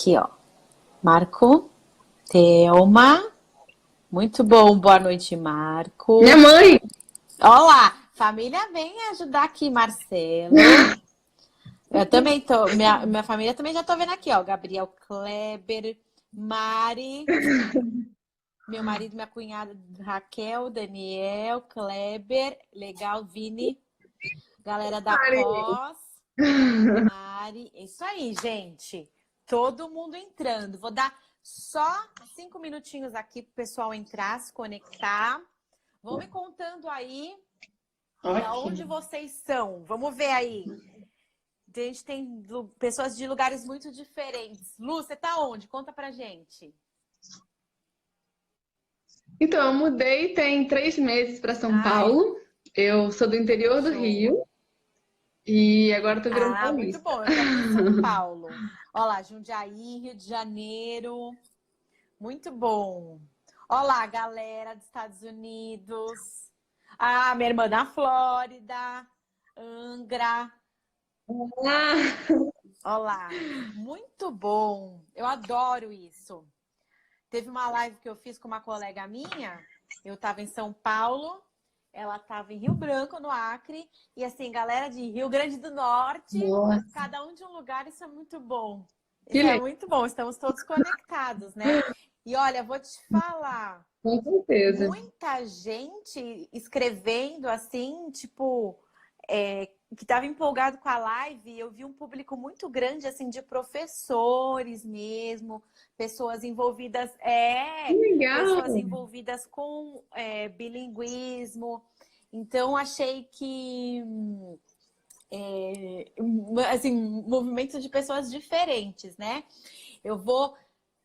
Aqui, ó. Marco, Thelma. Muito bom. Boa noite, Minha Marcos. mãe! Olá, família, vem ajudar aqui, Marcelo. Eu também tô. Minha família também já tô vendo aqui, ó. Gabriel Kleber, Mari, meu marido, minha cunhada Raquel, Daniel, Kleber, legal, Vini, galera da Mari. pós, Mari. Isso aí, gente. Todo mundo entrando. Vou dar só 5 minutinhos aqui pro pessoal entrar, se conectar. Vão me contando aí da onde Ótimo. vocês são. Vamos ver aí. A gente tem pessoas de lugares muito diferentes. Lu, você tá onde? Conta pra gente. Então, eu mudei tem 3 meses para São Ai, Paulo. Eu sou do interior do show. Rio e agora tô virando Ah, muito paulista. bom. Eu tô aqui em São Paulo. Olha lá, Jundiaí, Rio de Janeiro. Muito bom. Olá, galera dos Estados Unidos. Ah, minha irmã da Flórida. Angra. Ah, Olá. Muito bom. Eu adoro isso. Teve uma live que eu fiz com uma colega minha. Eu estava em São Paulo. Ela estava em Rio Branco, no Acre. E assim, galera de Rio Grande do Norte. nossa, Cada um de um lugar. Isso é muito bom. que Isso é legal, muito bom. Estamos todos conectados, né? E olha, vou te falar. com certeza. Muita gente escrevendo assim, tipo, que estava empolgado com a live. Eu vi um público muito grande, assim, de professores mesmo, pessoas envolvidas, Que legal! pessoas envolvidas com bilinguismo. Então, achei que, assim, um movimento de pessoas diferentes, né? Eu vou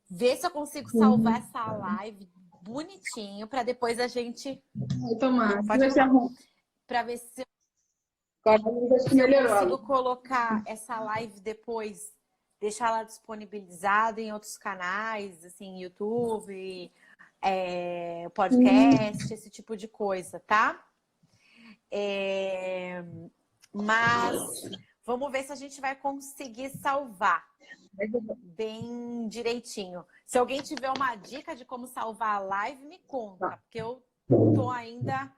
ver se eu consigo salvar Uhum. essa live bonitinho para depois a gente. Ai, Tomara, Pode vai ser arrumar. arrumado. Para ver se, Agora acho que se eu melhorou consigo ali. colocar essa live depois, deixar ela disponibilizada em outros canais, assim, YouTube, Hum, podcast, esse tipo de coisa, tá? É, mas vamos ver se a gente vai conseguir salvar bem direitinho. Se alguém tiver uma dica de como salvar a live, me conta, porque eu tô ainda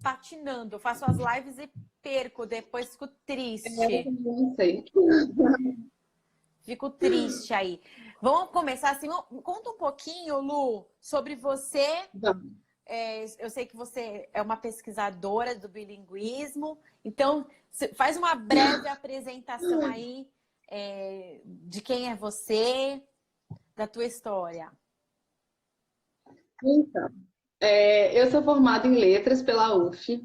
patinando. Eu faço as lives e perco, depois fico triste. não sei. Fico triste aí. Vamos começar assim. Conta um pouquinho, Lu, sobre você. Vamos. Eu sei que você é uma pesquisadora do bilinguismo. Então, faz uma breve apresentação aí de quem é você, da tua história. Então, eu sou formada em letras pela UF.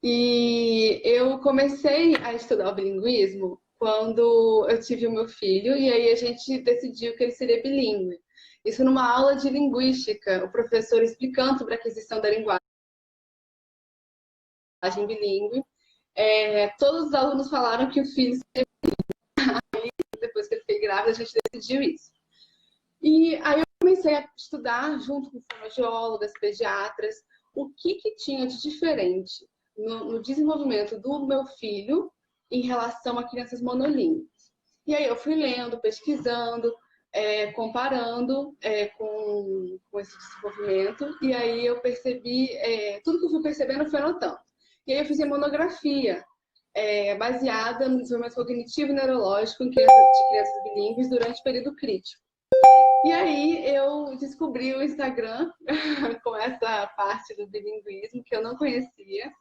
E eu comecei a estudar o bilinguismo quando eu tive o meu filho, e aí a gente decidiu que ele seria bilíngue. Isso numa aula de linguística, o professor explicando sobre a aquisição da linguagem bilíngue. Todos os alunos falaram que o filho, depois que ele foi grávida, a gente decidiu isso. E aí eu comecei a estudar junto com fonoaudiólogas, pediatras, o que tinha de diferente no desenvolvimento do meu filho em relação a crianças monolíngues. E aí eu fui lendo, pesquisando, comparando com esse desenvolvimento, e aí eu percebi, tudo que eu fui percebendo eu fui anotando. E aí eu fiz uma monografia baseada no desenvolvimento cognitivo e neurológico de crianças bilíngues durante o período crítico. E aí eu descobri o Instagram com essa parte do bilinguismo que eu não conhecia,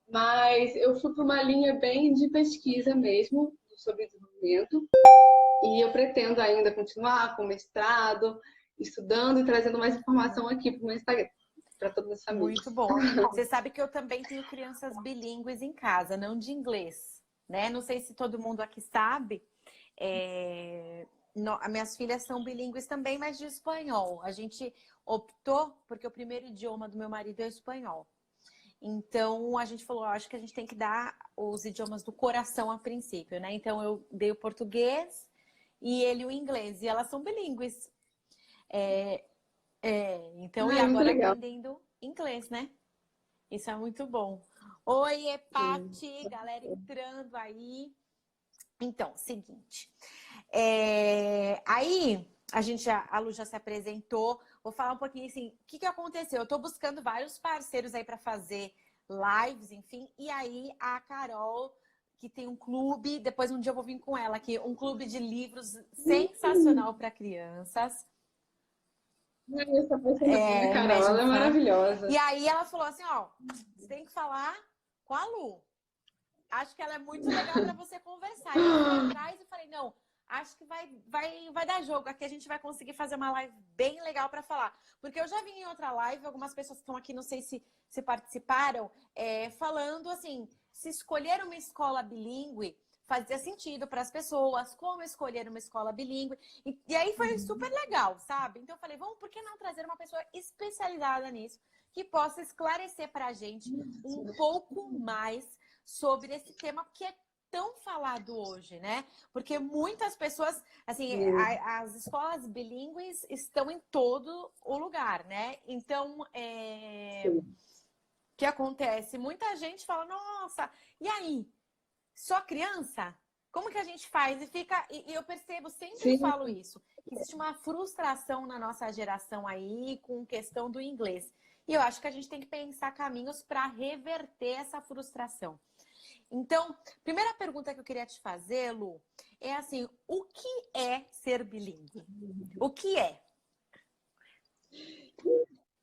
mas eu fui para uma linha bem de pesquisa mesmo sobre desenvolvimento e eu pretendo ainda continuar com mestrado, estudando e trazendo mais informação aqui para o meu Instagram, para todas as famílias. Muito bom. Você sabe que eu também tenho crianças bilíngues em casa, não de inglês, né? Não sei se todo mundo aqui sabe. As minhas filhas são bilíngues também, mas de espanhol. A gente optou porque o primeiro idioma do meu marido é o espanhol. Então a gente falou, acho que a gente tem que dar os idiomas do coração a princípio, né? Então eu dei o português e ele o inglês. E elas são bilíngues. Então, e Ai, muito agora legal. aprendendo inglês, né? Isso é muito bom. Oi, Pati, galera entrando aí. Então, seguinte. Aí, a Lu já se apresentou. Vou falar um pouquinho assim, o que que aconteceu? Eu tô buscando vários parceiros aí para fazer lives, enfim. E aí, a Carol, que tem um clube, depois um dia eu vou vir com ela aqui, um clube de livros sensacional para crianças. Eu sou apaixonada, Carol, ela é Imagine. maravilhosa. E aí ela falou assim, ó, você tem que falar com a Lu. Acho que ela é muito legal para você conversar. E eu fui atrás e falei, não, acho que vai dar jogo. Aqui a gente vai conseguir fazer uma live bem legal para falar. Porque eu já vi em outra live, algumas pessoas que estão aqui, não sei se participaram, falando assim, se escolher uma escola bilíngue, fazia sentido para as pessoas, como escolher uma escola bilíngue. E aí foi super legal, sabe? Então eu falei, vamos, por que não trazer uma pessoa especializada nisso, que possa esclarecer para a gente um pouco mais sobre esse tema que é tão falado hoje, né? Porque muitas pessoas, assim, as escolas bilíngues estão em todo o lugar, né? Então, o que acontece? Muita gente fala, nossa, e aí? Só criança? Como que a gente faz? E eu percebo, sempre falo isso, que existe uma frustração na nossa geração aí com questão do inglês. E eu acho que a gente tem que pensar caminhos para reverter essa frustração. Então, primeira pergunta que eu queria te fazer, Lu, é assim, o que é ser bilíngue? O que é?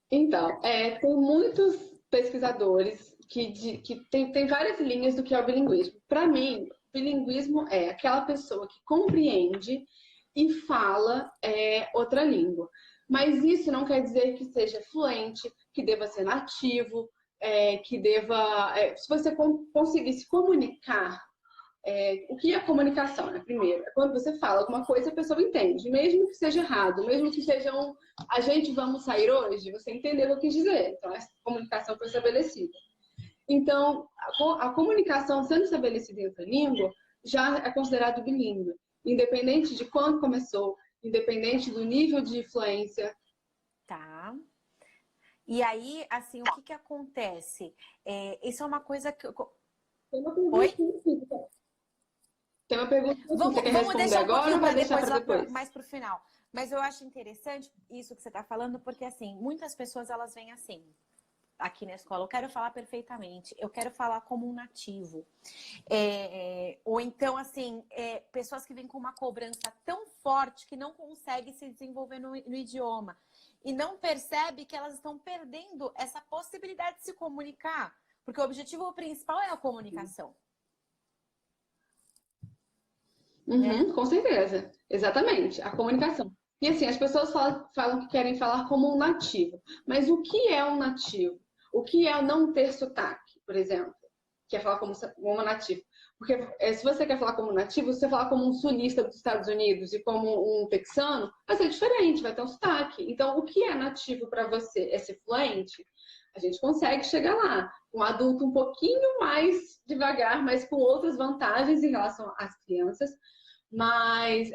Então, tem muitos pesquisadores que tem várias linhas do que é o bilinguismo. Para mim, bilinguismo é aquela pessoa que compreende e fala outra língua. Mas isso não quer dizer que seja fluente, que deva ser nativo, que deva. Se você conseguir se comunicar. O que é comunicação, né? Primeiro, é quando você fala alguma coisa a pessoa entende, mesmo que seja errado, mesmo que seja a gente vamos sair hoje, você entendeu o que eu quis dizer. Então, essa comunicação foi estabelecida. Então, a comunicação sendo estabelecida em outra língua já é considerado bilíngue, independente de quando começou, independente do nível de influência. Tá. E aí, assim, o que que acontece? Isso é uma coisa que... Oi? Tem uma pergunta que você quer Vamos responder deixar um agora pouquinho ou vai para deixar depois, para depois? mais para o final. Mas eu acho interessante isso que você está falando, porque assim, muitas pessoas elas vêm assim, aqui na escola, eu quero falar perfeitamente, eu quero falar como um nativo. Ou então, assim, pessoas que vêm com uma cobrança tão forte que não conseguem se desenvolver no idioma. E não percebe que elas estão perdendo essa possibilidade de se comunicar. Porque o objetivo principal é a comunicação. Uhum, com certeza. Exatamente. A comunicação. E assim, as pessoas falam que querem falar como um nativo. Mas o que é um nativo? O que é não ter sotaque, por exemplo? Quer falar como nativo? Porque se você quer falar como nativo, se você falar como um sulista dos Estados Unidos e como um texano, vai ser diferente, vai ter um sotaque. Então, o que é nativo para você? É ser fluente? A gente consegue chegar lá. Um adulto um pouquinho mais devagar, mas com outras vantagens em relação às crianças. Mas,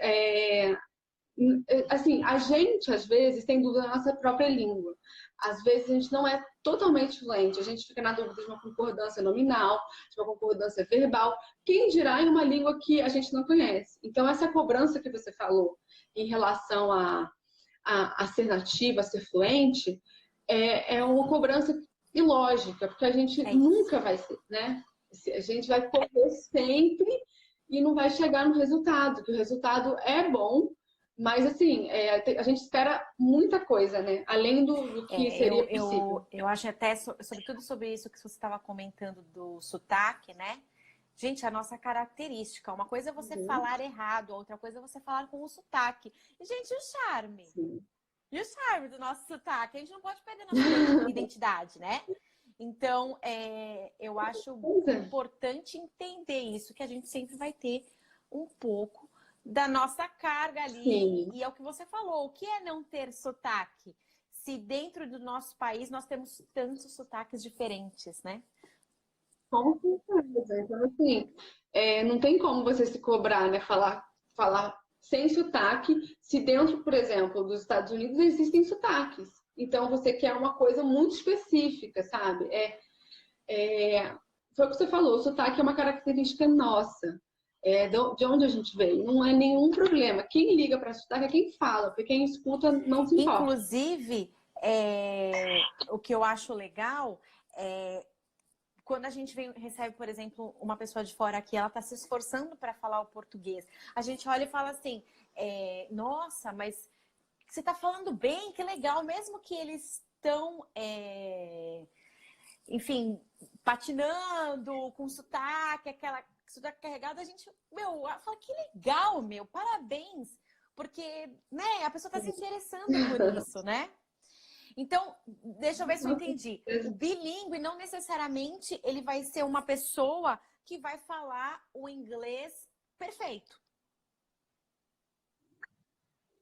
assim, a gente, às vezes, tem dúvida da nossa própria língua. Às vezes, a gente não é totalmente fluente. A gente fica na dúvida de uma concordância nominal, de uma concordância verbal. Quem dirá em uma língua que a gente não conhece? Então, essa cobrança que você falou em relação a ser nativa, a ser fluente, é uma cobrança ilógica, porque a gente nunca vai ser, né? A gente vai correr sempre e não vai chegar no resultado, que o resultado é bom, mas assim, a gente espera muita coisa, né? Além do que seria possível. Eu acho até, sobretudo sobre isso que você estava comentando do sotaque, né? Gente, a nossa característica. Uma coisa é você falar errado, outra coisa é você falar com o sotaque. E, gente, o charme. Sim. E o charme do nosso sotaque. A gente não pode perder nossa identidade, né? Então, eu acho importante entender isso, que a gente sempre vai ter um pouco da nossa carga ali. Sim. E é o que você falou, o que é não ter sotaque? Se dentro do nosso país nós temos tantos sotaques diferentes, né? Com certeza. Então, assim, não tem como você se cobrar, né? Falar sem sotaque, se dentro, por exemplo, dos Estados Unidos existem sotaques. Então, você quer uma coisa muito específica, sabe? Foi o que você falou, o sotaque é uma característica nossa. de onde a gente veio. Não é nenhum problema. Quem liga para estudar é quem fala, porque quem escuta não se importa. Inclusive, o que eu acho legal é quando a gente recebe, por exemplo, uma pessoa de fora aqui, ela está se esforçando para falar o português. A gente olha e fala assim, nossa, mas você está falando bem, que legal, mesmo que eles estão, enfim, patinando, com sotaque, aquela sotaque carregado, a gente, fala, que legal, parabéns, porque, né, a pessoa está se interessando por isso, né? Então, deixa eu ver se eu entendi. O bilíngue não necessariamente ele vai ser uma pessoa que vai falar o inglês perfeito.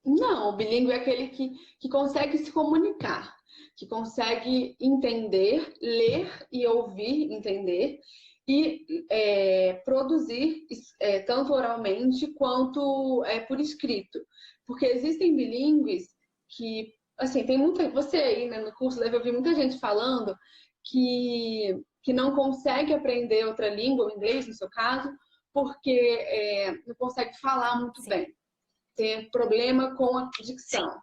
Não, o bilíngue é aquele que consegue se comunicar, que consegue entender, ler e ouvir, entender, e produzir tanto oralmente quanto por escrito. Porque existem bilíngues que, assim, tem muita. Você aí, né, no curso deve ouvir muita gente falando que não consegue aprender outra língua, o inglês no seu caso, porque não consegue falar muito Sim. bem. Tem problema com a dicção.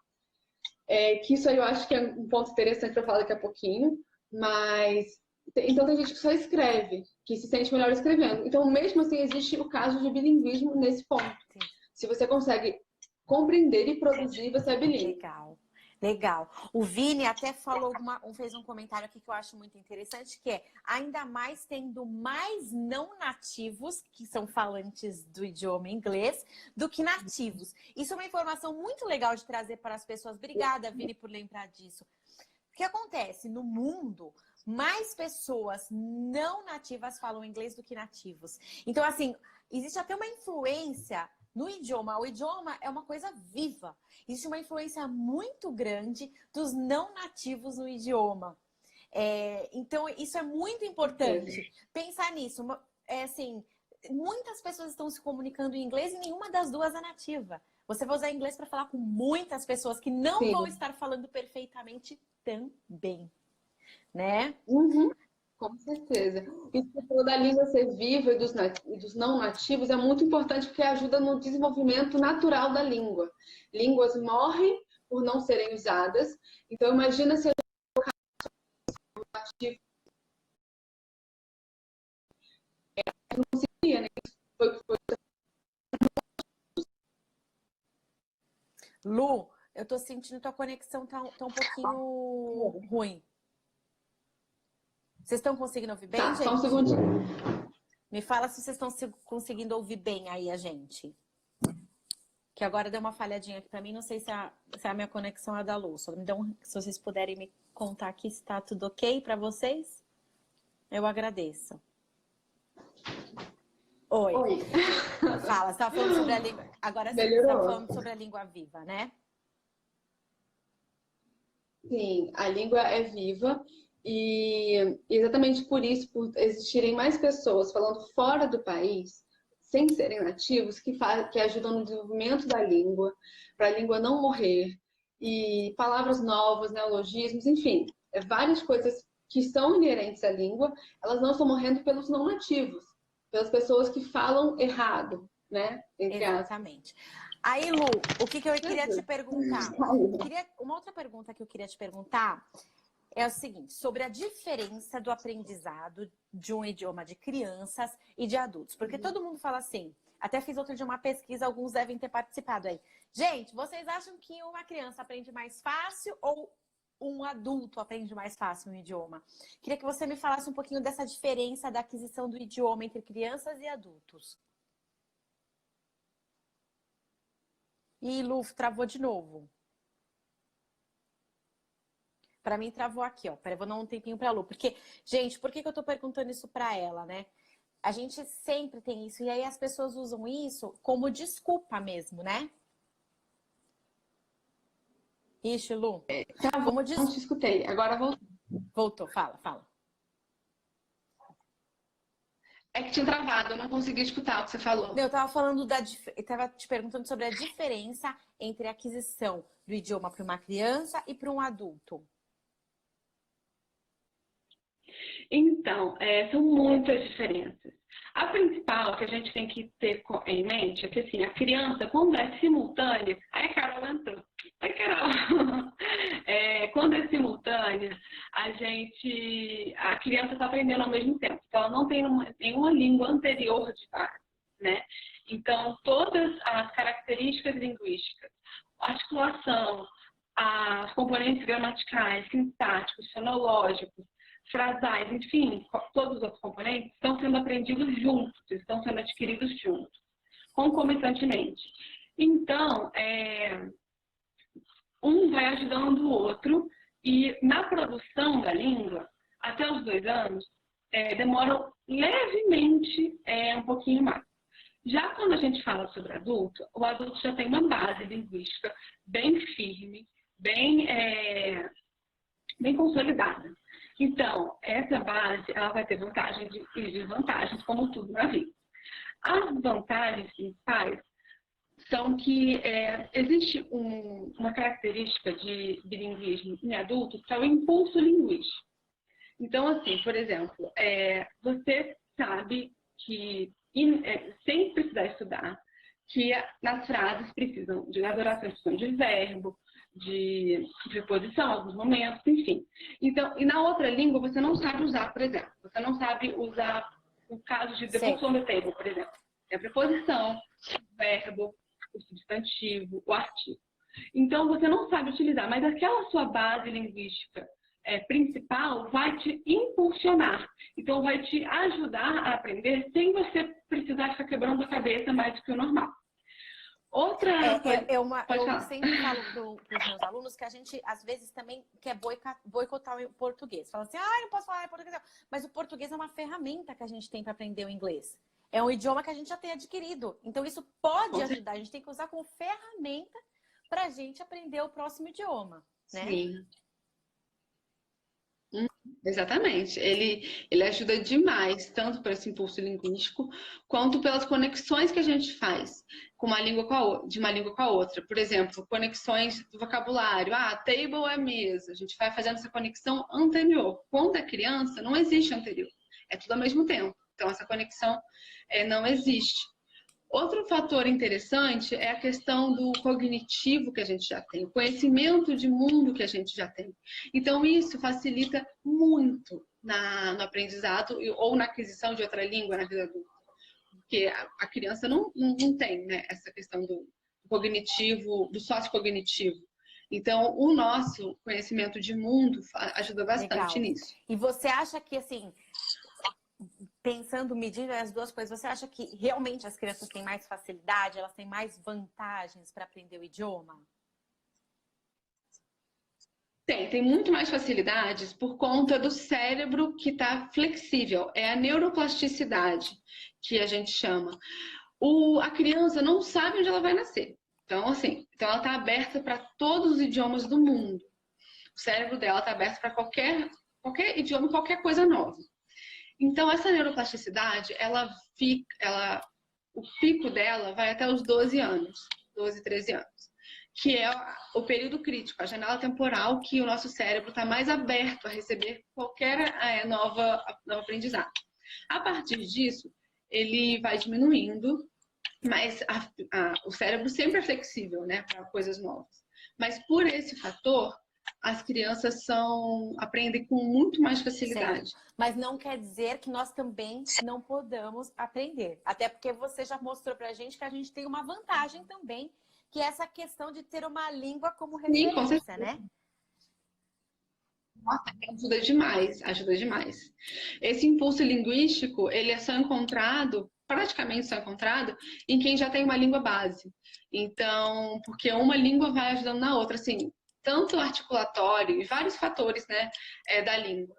Que isso aí eu acho que é um ponto interessante para falar daqui a pouquinho, mas então tem gente que só escreve, que se sente melhor escrevendo. Então, mesmo assim, existe o caso de bilinguismo nesse ponto. Sim. Se você consegue compreender e produzir, você é bilíngue. Legal. Legal. O Vini até falou fez um comentário aqui que eu acho muito interessante, que é ainda mais tendo mais não nativos, que são falantes do idioma inglês, do que nativos. Isso é uma informação muito legal de trazer para as pessoas. Obrigada, Vini, por lembrar disso. O que acontece? No mundo, mais pessoas não nativas falam inglês do que nativos. Então, assim, existe até uma influência no idioma. O idioma é uma coisa viva. Existe uma influência muito grande dos não nativos no idioma. Então, isso é muito importante. Pensar nisso. Assim, muitas pessoas estão se comunicando em inglês e nenhuma das duas é nativa. Você vai usar inglês para falar com muitas pessoas que não vão estar falando perfeitamente também, né? Uhum. Com certeza. Isso que você falou da língua ser viva e dos não nativos é muito importante porque ajuda no desenvolvimento natural da língua. Línguas morrem por não serem usadas. Então, imagina se a gente nativo não conseguiria, né? Foi. Lu, eu tô sentindo que tua conexão tá um pouquinho ruim. Vocês estão conseguindo ouvir bem, gente? Só um segundinho. Me fala se vocês estão conseguindo ouvir bem aí a gente. Que agora deu uma falhadinha aqui pra mim. Não sei se a minha conexão é da Lu. Só me dão, se vocês puderem me contar aqui se tá tudo ok pra vocês, eu agradeço. Oi. Fala, você tava falando sobre a língua. Agora sim, você estava falando sobre a língua viva, né? Sim, a língua é viva. E exatamente por isso, por existirem mais pessoas falando fora do país, sem serem nativos, que ajudam no desenvolvimento da língua, para a língua não morrer, e palavras novas, neologismos, enfim, várias coisas que são inerentes à língua, elas não estão morrendo pelos não nativos, pelas pessoas que falam errado, né? Exatamente. Aí, Lu, o que eu queria te perguntar? Uma outra pergunta que eu queria te perguntar é o seguinte, sobre a diferença do aprendizado de um idioma de crianças e de adultos. Porque todo mundo fala assim, até fiz outro dia uma pesquisa, alguns devem ter participado aí. Gente, vocês acham que uma criança aprende mais fácil ou um adulto aprende mais fácil um idioma? Queria que você me falasse um pouquinho dessa diferença da aquisição do idioma entre crianças e adultos. Ih, Lu, travou de novo. Para mim, travou aqui, ó. Peraí, vou dar um tempinho pra Lu. Porque, gente, por que eu tô perguntando isso pra ela, né? A gente sempre tem isso. E aí as pessoas usam isso como desculpa mesmo, né? Ixi, Lu. Não te escutei. Agora voltou. Voltou. Fala. É que tinha travado, eu não consegui escutar o que você falou. Eu tava tava te perguntando sobre a diferença entre a aquisição do idioma para uma criança e para um adulto. Então, são muitas diferenças. A principal que a gente tem que ter em mente é que assim, a criança, quando é simultânea, aí a Carol entrou. Oi, Carol! Quando é simultânea, a criança está aprendendo ao mesmo tempo. Então, ela não tem nenhuma língua anterior de base, né? Então, todas as características linguísticas, articulação, os componentes gramaticais, sintáticos, fonológicos, frasais, enfim, todos os outros componentes estão sendo aprendidos juntos, estão sendo adquiridos juntos, concomitantemente. Então, um vai ajudando o outro e na produção da língua, até os 2 anos, demoram levemente um pouquinho mais. Já quando a gente fala sobre adulto, o adulto já tem uma base linguística bem firme, bem consolidada. Então, essa base ela vai ter vantagens e desvantagens, como tudo na vida. As vantagens principais são que existe uma característica de bilinguismo em adultos, que é o impulso linguístico. Então, assim, por exemplo, você sabe que, sem precisar estudar, que nas frases precisam de adoração de verbo, de preposição, alguns momentos, enfim. Então, e na outra língua você não sabe usar, por exemplo, você não sabe usar o caso de the books on the table, por exemplo. É a preposição, o verbo, o substantivo, o artigo. Então, você não sabe utilizar, mas aquela sua base linguística principal vai te impulsionar. Então, vai te ajudar a aprender sem você precisar ficar quebrando a cabeça mais do que o normal. Outra coisa... Eu sempre falo para os meus alunos que a gente, às vezes, também quer boicotar o português. Fala assim, eu não posso falar português. Não. Mas o português é uma ferramenta que a gente tem para aprender o inglês. É um idioma que a gente já tem adquirido. Então, isso pode ajudar. A gente tem que usar como ferramenta para a gente aprender o próximo idioma, né? Sim. Exatamente. Ele ajuda demais, tanto por esse impulso linguístico, quanto pelas conexões que a gente faz com uma língua de uma língua com a outra. Por exemplo, conexões do vocabulário. Table é mesa. A gente vai fazendo essa conexão anterior. Quando é criança, não existe anterior. É tudo ao mesmo tempo. Então, essa conexão não existe. Outro fator interessante é a questão do cognitivo que a gente já tem, o conhecimento de mundo que a gente já tem. Então, isso facilita muito no aprendizado ou na aquisição de outra língua na vida adulta. Porque a criança não tem, né, essa questão do cognitivo, do sociocognitivo. Então, o nosso conhecimento de mundo ajuda bastante nisso. E você acha que, assim, medindo as duas coisas, você acha que realmente as crianças têm mais facilidade, elas têm mais vantagens para aprender o idioma? Tem muito mais facilidades por conta do cérebro que está flexível. É a neuroplasticidade que a gente chama. A criança não sabe onde ela vai nascer. Então, assim, ela está aberta para todos os idiomas do mundo. O cérebro dela está aberto para qualquer idioma, qualquer coisa nova. Então, essa neuroplasticidade, o pico dela vai até os 12 anos, 12, 13 anos, que é o período crítico, a janela temporal que o nosso cérebro está mais aberto a receber qualquer novo aprendizado. A partir disso, ele vai diminuindo, mas o cérebro sempre é flexível, né, para coisas novas. Mas por esse fator, as crianças aprendem com muito mais facilidade. Certo. Mas não quer dizer que nós também não podamos aprender. Até porque você já mostrou pra gente que a gente tem uma vantagem também, que é essa questão de ter uma língua como referência, né? Nossa, ajuda demais, ajuda demais. Esse impulso linguístico, ele é praticamente só encontrado em quem já tem uma língua base. Então, porque uma língua vai ajudando na outra, assim, tanto articulatório e vários fatores, né, da língua.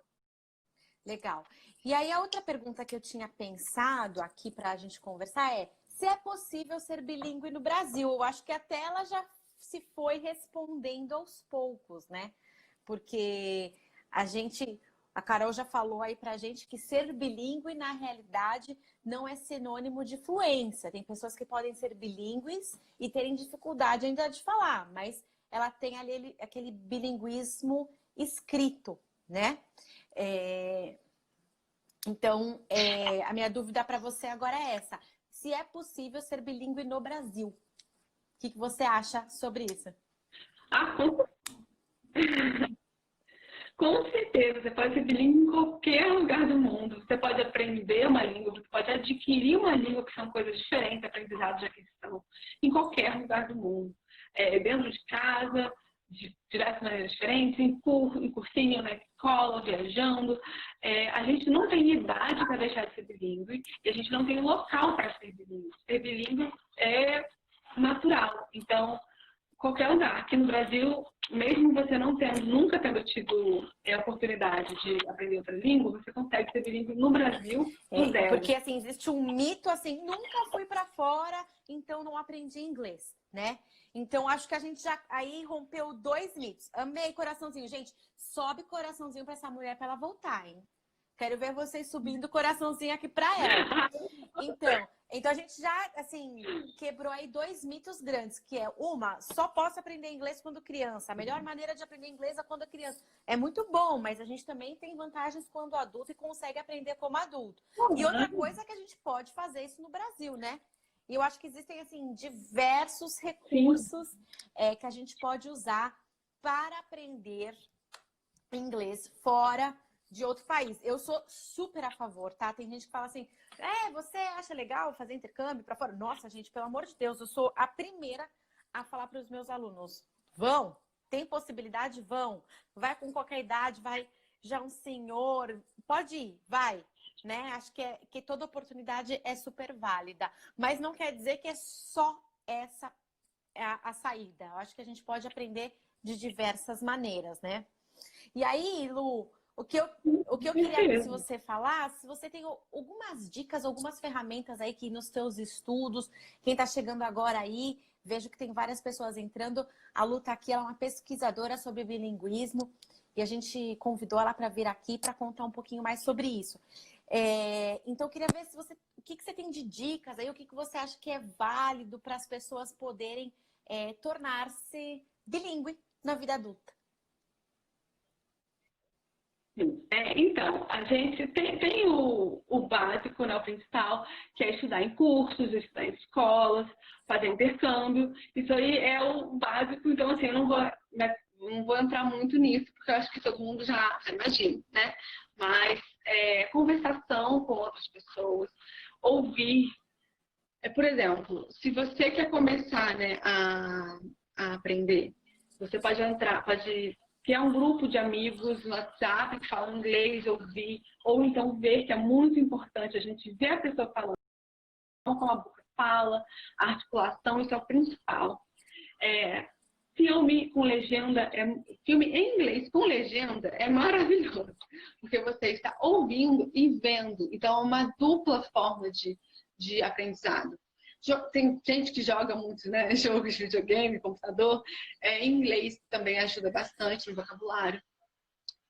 Legal. E aí a outra pergunta que eu tinha pensado aqui para a gente conversar é se é possível ser bilíngue no Brasil. Eu acho que até ela já se foi respondendo aos poucos, né? Porque a Carol já falou aí pra gente que ser bilíngue, na realidade, não é sinônimo de fluência. Tem pessoas que podem ser bilíngues e terem dificuldade ainda de falar, mas ela tem ali aquele bilinguismo escrito, né? Então, a minha dúvida para você agora é essa. Se é possível ser bilíngue no Brasil? O que você acha sobre isso? Ah, com certeza, você pode ser bilíngue em qualquer lugar do mundo. Você pode aprender uma língua, você pode adquirir uma língua, que são coisas diferentes, aprendizados de aquisição, em qualquer lugar do mundo. Dentro de casa, de diversas maneiras diferentes, em cursinho, na escola, viajando. A gente não tem idade para deixar de ser bilíngue e a gente não tem local para ser bilíngue. Ser bilíngue é natural. Então, qualquer lugar. Aqui no Brasil, mesmo você não tendo, nunca tendo tido a oportunidade de aprender outra língua, você consegue ser bilíngue no Brasil do zero. Porque, assim, existe um mito, assim, nunca fui para fora, então não aprendi inglês, né? Então, acho que a gente já aí rompeu 2 mitos. Amei coraçãozinho. Gente, sobe coraçãozinho para essa mulher para ela voltar, hein? Quero ver vocês subindo coraçãozinho aqui para ela. Então a gente já, assim, quebrou aí 2 mitos grandes, que é só posso aprender inglês quando criança. A melhor maneira de aprender inglês é quando criança. É muito bom, mas a gente também tem vantagens quando adulto e consegue aprender como adulto. E outra coisa é que a gente pode fazer isso no Brasil, né? E eu acho que existem, assim, diversos recursos que a gente pode usar para aprender inglês fora de outro país. Eu sou super a favor, tá? Tem gente que fala assim, você acha legal fazer intercâmbio para fora? Nossa, gente, pelo amor de Deus, eu sou a primeira a falar para os meus alunos. Vão, tem possibilidade? Vão. Vai com qualquer idade, vai já um senhor, pode ir, vai. Né? Acho que toda oportunidade é super válida. Mas não quer dizer que é só essa a saída. Eu acho que a gente pode aprender de diversas maneiras, né? E aí, Lu, o que eu queria que você falasse, se você tem algumas dicas, algumas ferramentas aí que nos seus estudos, quem está chegando agora aí, vejo que tem várias pessoas entrando. A Lu está aqui, ela é uma pesquisadora sobre bilinguismo e a gente convidou ela para vir aqui para contar um pouquinho mais sobre isso. Então, eu queria ver se o que você tem de dicas aí, o que você acha que é válido para as pessoas poderem tornar-se bilíngue na vida adulta. Então, a gente tem o básico, né, o principal, que é estudar em cursos, estudar em escolas, fazer intercâmbio. Isso aí é o básico, então assim, eu não vou entrar muito nisso, porque eu acho que todo mundo já imagina, né? Mas conversação com outras pessoas, ouvir. Por exemplo, se você quer começar, né, a aprender, você pode criar um grupo de amigos no WhatsApp que falam inglês, ouvir, ou então ver que é muito importante a gente ver a pessoa falando, como a boca fala, a articulação, isso é o principal. Filme com legenda, filme em inglês com legenda é maravilhoso, porque você está ouvindo e vendo, então é uma dupla forma de aprendizado. Tem gente que joga muito, né, jogos de videogame, computador, em inglês também ajuda bastante no vocabulário.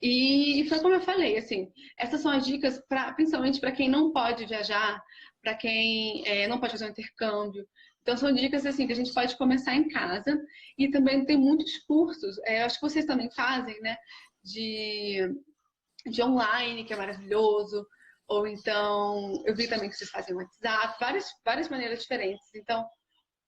E foi como eu falei, assim, essas são as dicas principalmente para quem não pode viajar, para quem não pode fazer um intercâmbio. Então são dicas assim que a gente pode começar em casa e também tem muitos cursos, acho que vocês também fazem, né, de online, que é maravilhoso, ou então eu vi também que vocês fazem WhatsApp, várias maneiras diferentes. Então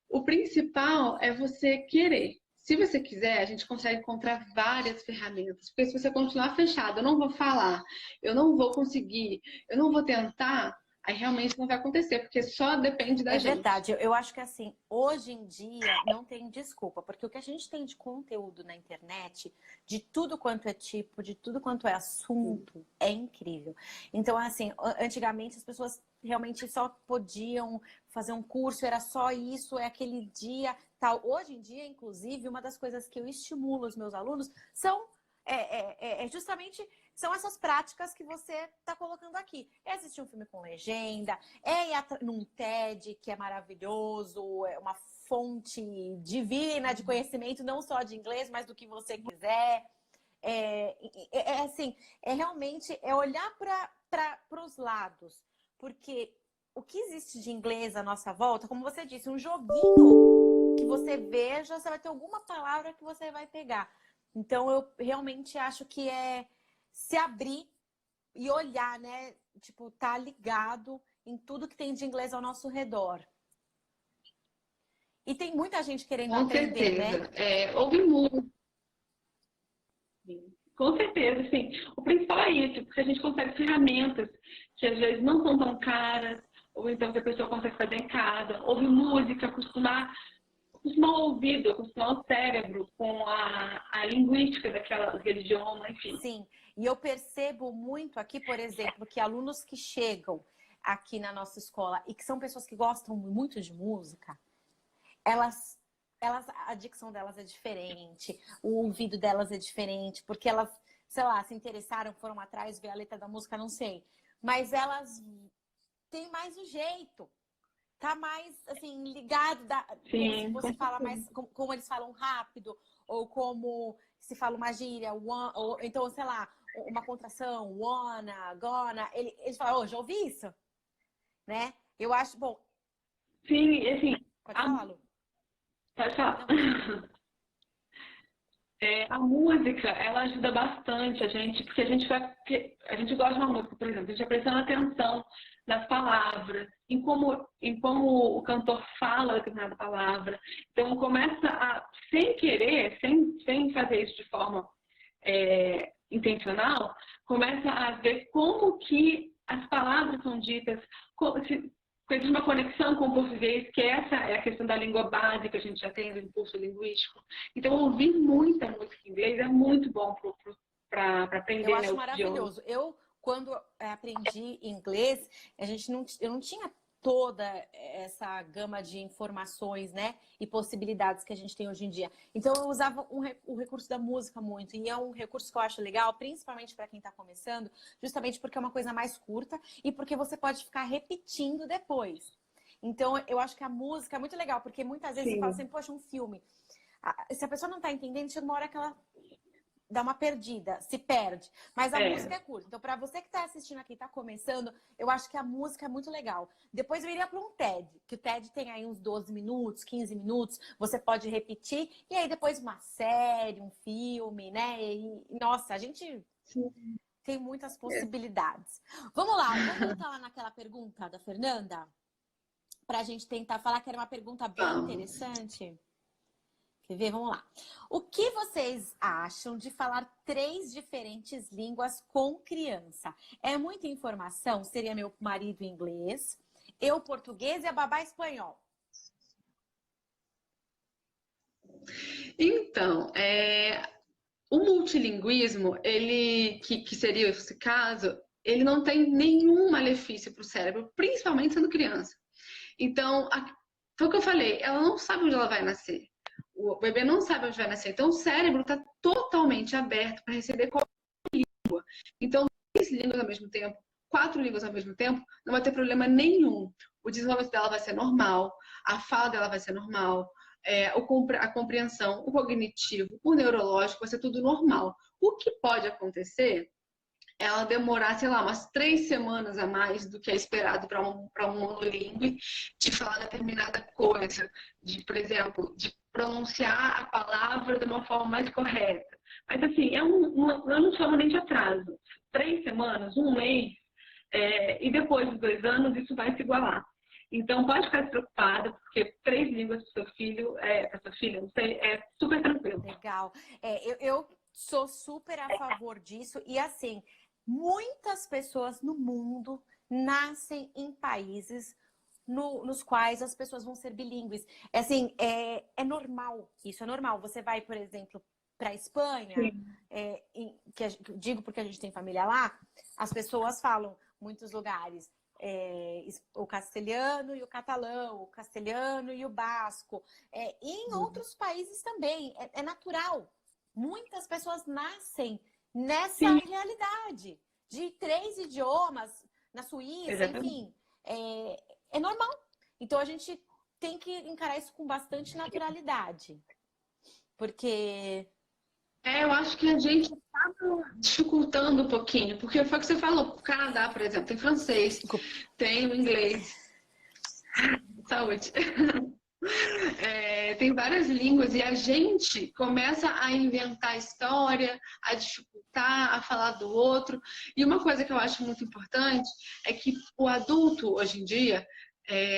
o principal é você querer. Se você quiser, a gente consegue encontrar várias ferramentas. Porque se você continuar fechado, eu não vou falar, eu não vou conseguir, eu não vou tentar, aí realmente não vai acontecer, porque só depende da gente. É verdade. Eu acho que assim, hoje em dia não tem desculpa, porque o que a gente tem de conteúdo na internet, de tudo quanto é tipo, de tudo quanto é assunto, é incrível. Então, assim, antigamente as pessoas realmente só podiam fazer um curso, era só isso, é aquele dia, tal. Hoje em dia, inclusive, uma das coisas que eu estimulo os meus alunos são justamente são essas práticas que você está colocando aqui. É assistir um filme com legenda, ir num TED, que é maravilhoso, é uma fonte divina de conhecimento, não só de inglês, mas do que você quiser. Assim, realmente olhar para os lados, porque o que existe de inglês à nossa volta, como você disse, um joguinho que você veja, você vai ter alguma palavra que você vai pegar. Então, eu realmente acho que é se abrir e olhar, né? Tipo, tá ligado em tudo que tem de inglês ao nosso redor. E tem muita gente querendo Com aprender, certeza. né? Houve muito. Com certeza, sim. O principal é isso, porque a gente consegue ferramentas que às vezes não são tão caras, ou então que a pessoa consegue fazer em casa. Ouvir música, acostumar o ouvido, acostumar o cérebro com a linguística daquele idioma, enfim. Sim, e eu percebo muito aqui, por exemplo, que alunos que chegam aqui na nossa escola e que são pessoas que gostam muito de música, a dicção delas é diferente, o ouvido delas é diferente, porque elas, sei lá, se interessaram, foram atrás, ver a letra da música, não sei. Mas elas têm mais o jeito. Tá mais, assim, ligado como se Sim, você fala mais, como eles falam rápido, ou como se fala uma gíria, ou então, sei lá, uma contração, wanna, gonna, eles falam, já ouvi isso? Né? Eu acho, bom... sim, assim... Pode falar, Lu? Pode falar. Não. A música, ela ajuda bastante a gente, porque a gente gosta de uma música, por exemplo, a gente vai prestando atenção nas palavras, em como o cantor fala determinada palavra. Então, começa a, sem querer, sem fazer isso de forma intencional, começa a ver como que as palavras são ditas, existe uma conexão com o português, que essa é a questão da língua básica que a gente já tem no curso linguístico. Então, ouvir muita música em inglês é muito bom para aprender. Eu acho maravilhoso. Eu, quando aprendi inglês, eu não tinha toda essa gama de informações, né, e possibilidades que a gente tem hoje em dia. Então, eu usava o recurso da música muito, e é um recurso que eu acho legal, principalmente para quem está começando, justamente porque é uma coisa mais curta e porque você pode ficar repetindo depois. Então, eu acho que a música é muito legal, porque muitas vezes você fala assim, poxa, um filme. Se a pessoa não está entendendo, chega uma hora que ela dá uma perdida, se perde. Mas a música é curta. Então, para você que está assistindo aqui, está começando, eu acho que a música é muito legal. Depois eu iria para um TED, que o TED tem aí uns 12 minutos, 15 minutos, você pode repetir. E aí depois uma série, um filme, né? E, nossa, a gente tem muitas possibilidades. Vamos lá, vamos voltar lá naquela pergunta da Fernanda? Para a gente tentar falar, que era uma pergunta bem interessante. Quer ver? Vamos lá. O que vocês acham de falar 3 diferentes línguas com criança? É muita informação? Seria meu marido inglês, eu português e a babá espanhol. Então, o multilinguismo, que seria esse caso, ele não tem nenhum malefício para o cérebro, principalmente sendo criança. Então, foi o que eu falei, ela não sabe onde ela vai nascer. O bebê não sabe onde vai nascer. Então, o cérebro está totalmente aberto para receber qualquer língua. Então, 3 línguas ao mesmo tempo, 4 línguas ao mesmo tempo, não vai ter problema nenhum. O desenvolvimento dela vai ser normal, a fala dela vai ser normal, a compreensão, o cognitivo, o neurológico, vai ser tudo normal. O que pode acontecer é ela demorar, sei lá, umas 3 semanas a mais do que é esperado para um monolíngue de falar determinada coisa, por exemplo, de pronunciar a palavra de uma forma mais correta. Mas assim, eu não chamo nem de atraso. 3 semanas, 1 mês, e depois de 2 anos isso vai se igualar. Então pode ficar despreocupada, porque 3 línguas para seu filho, para sua filha, não sei, é super tranquilo. Legal. Eu sou super a favor disso e assim, muitas pessoas no mundo nascem em países nos quais as pessoas vão ser bilíngues. Assim, é normal, isso é normal. Você vai, por exemplo, para a Espanha, digo porque a gente tem família lá, as pessoas falam muitos lugares o castelhano e o catalão, o castelhano e o basco. E em outros países também, é natural. Muitas pessoas nascem nessa realidade de 3 idiomas, na Suíça, enfim. É normal. Então, a gente tem que encarar isso com bastante naturalidade. Porque... eu acho que a gente está dificultando um pouquinho. Porque foi o que você falou. O Canadá, por exemplo, tem francês, tem o inglês. Saúde. tem várias línguas e a gente começa a inventar história, a dificultar, a falar do outro. E uma coisa que eu acho muito importante é que o adulto, hoje em dia,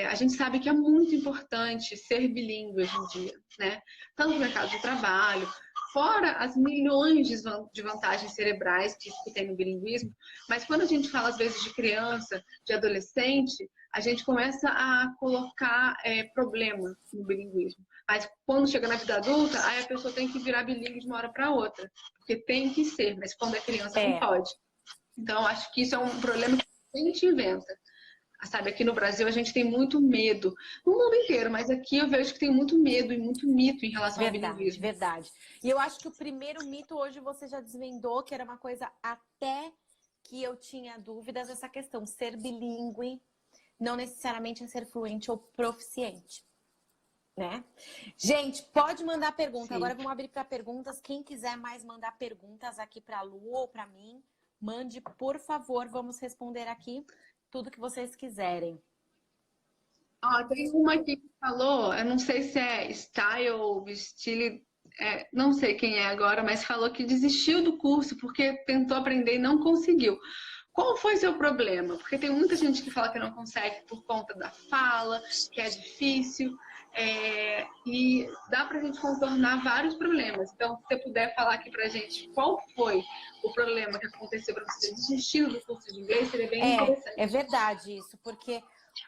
a gente sabe que é muito importante ser bilíngue hoje em dia, né? Tanto no mercado de trabalho, fora as milhões de vantagens cerebrais que tem no bilinguismo, mas quando a gente fala, às vezes, de criança, de adolescente, a gente começa a colocar problema no bilinguismo. Mas quando chega na vida adulta, aí a pessoa tem que virar bilíngue de uma hora para outra, porque tem que ser, mas quando é criança não pode. Então, eu acho que isso é um problema que a gente inventa. Sabe, aqui no Brasil a gente tem muito medo, no mundo inteiro, mas aqui eu vejo que tem muito medo e muito mito em relação ao bilinguismo. Verdade. E eu acho que o primeiro mito hoje você já desvendou, que era uma coisa até que eu tinha dúvidas, essa questão, ser bilíngue, não necessariamente é ser fluente ou proficiente, né? Gente, pode mandar pergunta. Sim. Agora vamos abrir para perguntas. Quem quiser mais mandar perguntas aqui para a Lu ou para mim, mande, por favor, vamos responder aqui tudo que vocês quiserem. Tem uma aqui que falou, eu não sei se é style, estilo, não sei quem é agora, mas falou que desistiu do curso porque tentou aprender e não conseguiu. Qual foi seu problema? Porque tem muita gente que fala que não consegue por conta da fala, que é difícil, e dá pra gente contornar vários problemas. Então, se você puder falar aqui pra gente qual foi o problema que aconteceu para você desistir do curso de inglês, seria bem interessante. É verdade isso, porque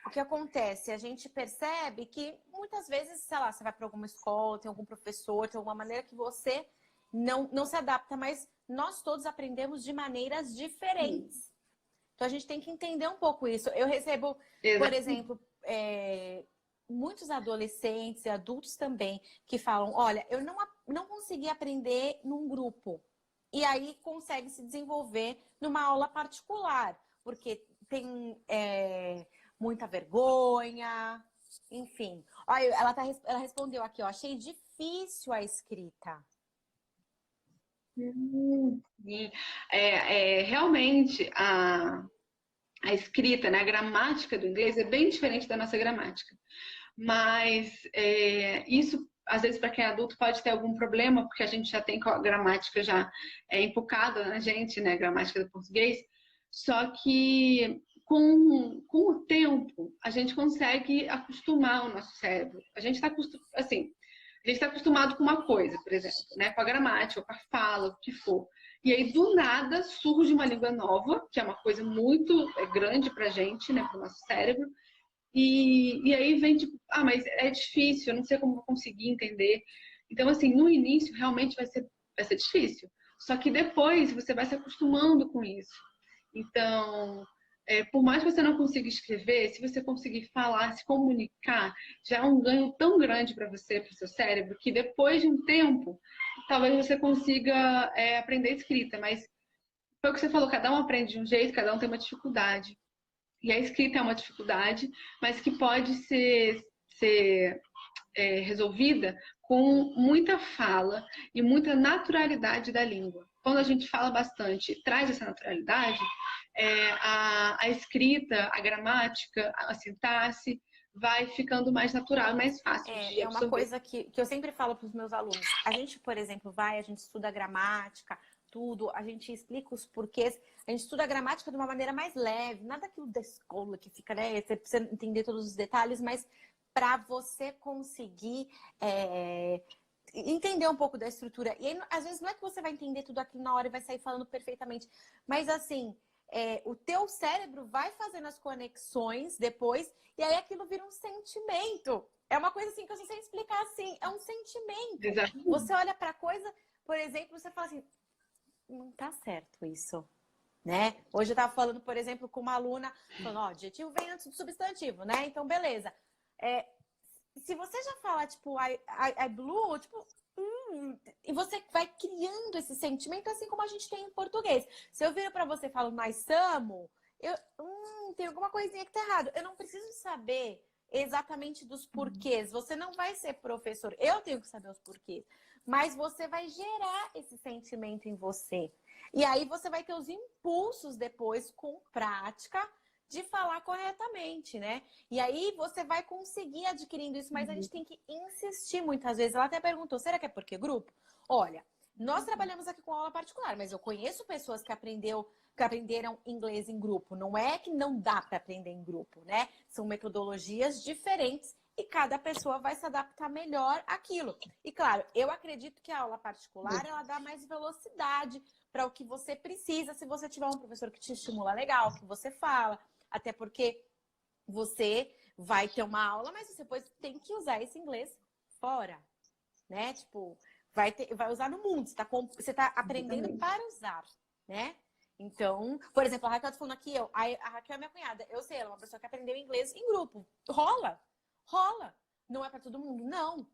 o que acontece? A gente percebe que muitas vezes, sei lá, você vai para alguma escola, tem algum professor, tem alguma maneira que você não se adapta, mas nós todos aprendemos de maneiras diferentes. Então a gente tem que entender um pouco isso. Eu recebo, por exemplo, muitos adolescentes e adultos também que falam, olha, eu não consegui aprender num grupo. E aí consegue se desenvolver numa aula particular, porque tem muita vergonha, enfim. Olha, ela respondeu aqui, ó, achei difícil a escrita. Realmente, a escrita, né, a gramática do inglês é bem diferente da nossa gramática. Mas isso, às vezes, para quem é adulto, pode ter algum problema, porque a gente já tem a gramática já empocada na gente, né, a gramática do português. Só que com o tempo, a gente consegue acostumar o nosso cérebro. A gente está acostumado com uma coisa, por exemplo, né, com a gramática, com a fala, o que for. E aí, do nada, surge uma língua nova, que é uma coisa muito grande pra gente, né, pro nosso cérebro. E aí vem tipo, mas é difícil, eu não sei como vou conseguir entender. Então, assim, no início, realmente vai ser difícil. Só que depois você vai se acostumando com isso. Então, por mais que você não consiga escrever, se você conseguir falar, se comunicar, já é um ganho tão grande para você, para o seu cérebro, que depois de um tempo, talvez você consiga aprender escrita. Mas foi o que você falou, cada um aprende de um jeito, cada um tem uma dificuldade. E a escrita é uma dificuldade, mas que pode ser resolvida com muita fala e muita naturalidade da língua. Quando a gente fala bastante, traz essa naturalidade, a escrita, a gramática, a sintaxe vai ficando mais natural, mais fácil de absorver. É uma coisa que eu sempre falo para os meus alunos. A gente, por exemplo, a gente estuda gramática, tudo, a gente explica os porquês, a gente estuda a gramática de uma maneira mais leve, nada aquilo da escola que fica, né? Você precisa entender todos os detalhes, mas para você conseguir entender um pouco da estrutura. E aí, às vezes, não é que você vai entender tudo aquilo na hora e vai sair falando perfeitamente, mas assim, o teu cérebro vai fazendo as conexões depois, e aí aquilo vira um sentimento. É uma coisa assim que eu não sei explicar assim, é um sentimento. Exatamente. Você olha para a coisa, por exemplo, você fala assim, não tá certo isso, né? Hoje eu tava falando, por exemplo, com uma aluna, falando, adjetivo vem antes do substantivo, né? Então, beleza. Se você já fala, tipo, I blue, tipo, e você vai criando esse sentimento, assim como a gente tem em português. Se eu viro pra você e falo, nós somos, tem alguma coisinha que tá errado. Eu não preciso saber exatamente dos porquês. Você não vai ser professor. Eu tenho que saber os porquês. Mas você vai gerar esse sentimento em você. E aí você vai ter os impulsos depois, com prática, de falar corretamente, né? E aí você vai conseguir adquirindo isso, mas a gente tem que insistir muitas vezes. Ela até perguntou, será que é porque grupo? Olha, nós trabalhamos aqui com aula particular, mas eu conheço pessoas que aprenderam inglês em grupo. Não é que não dá para aprender em grupo, né? São metodologias diferentes e cada pessoa vai se adaptar melhor àquilo. E claro, eu acredito que a aula particular ela dá mais velocidade para o que você precisa, se você tiver um professor que te estimula legal, que você fala, até porque você vai ter uma aula, mas você depois tem que usar esse inglês fora, né? Tipo, vai usar no mundo, você tá aprendendo para usar, né? Então, por exemplo, a Raquel tá falando aqui, a Raquel é minha cunhada, eu sei, ela é uma pessoa que aprendeu inglês em grupo. Rola. Não é para todo mundo, não,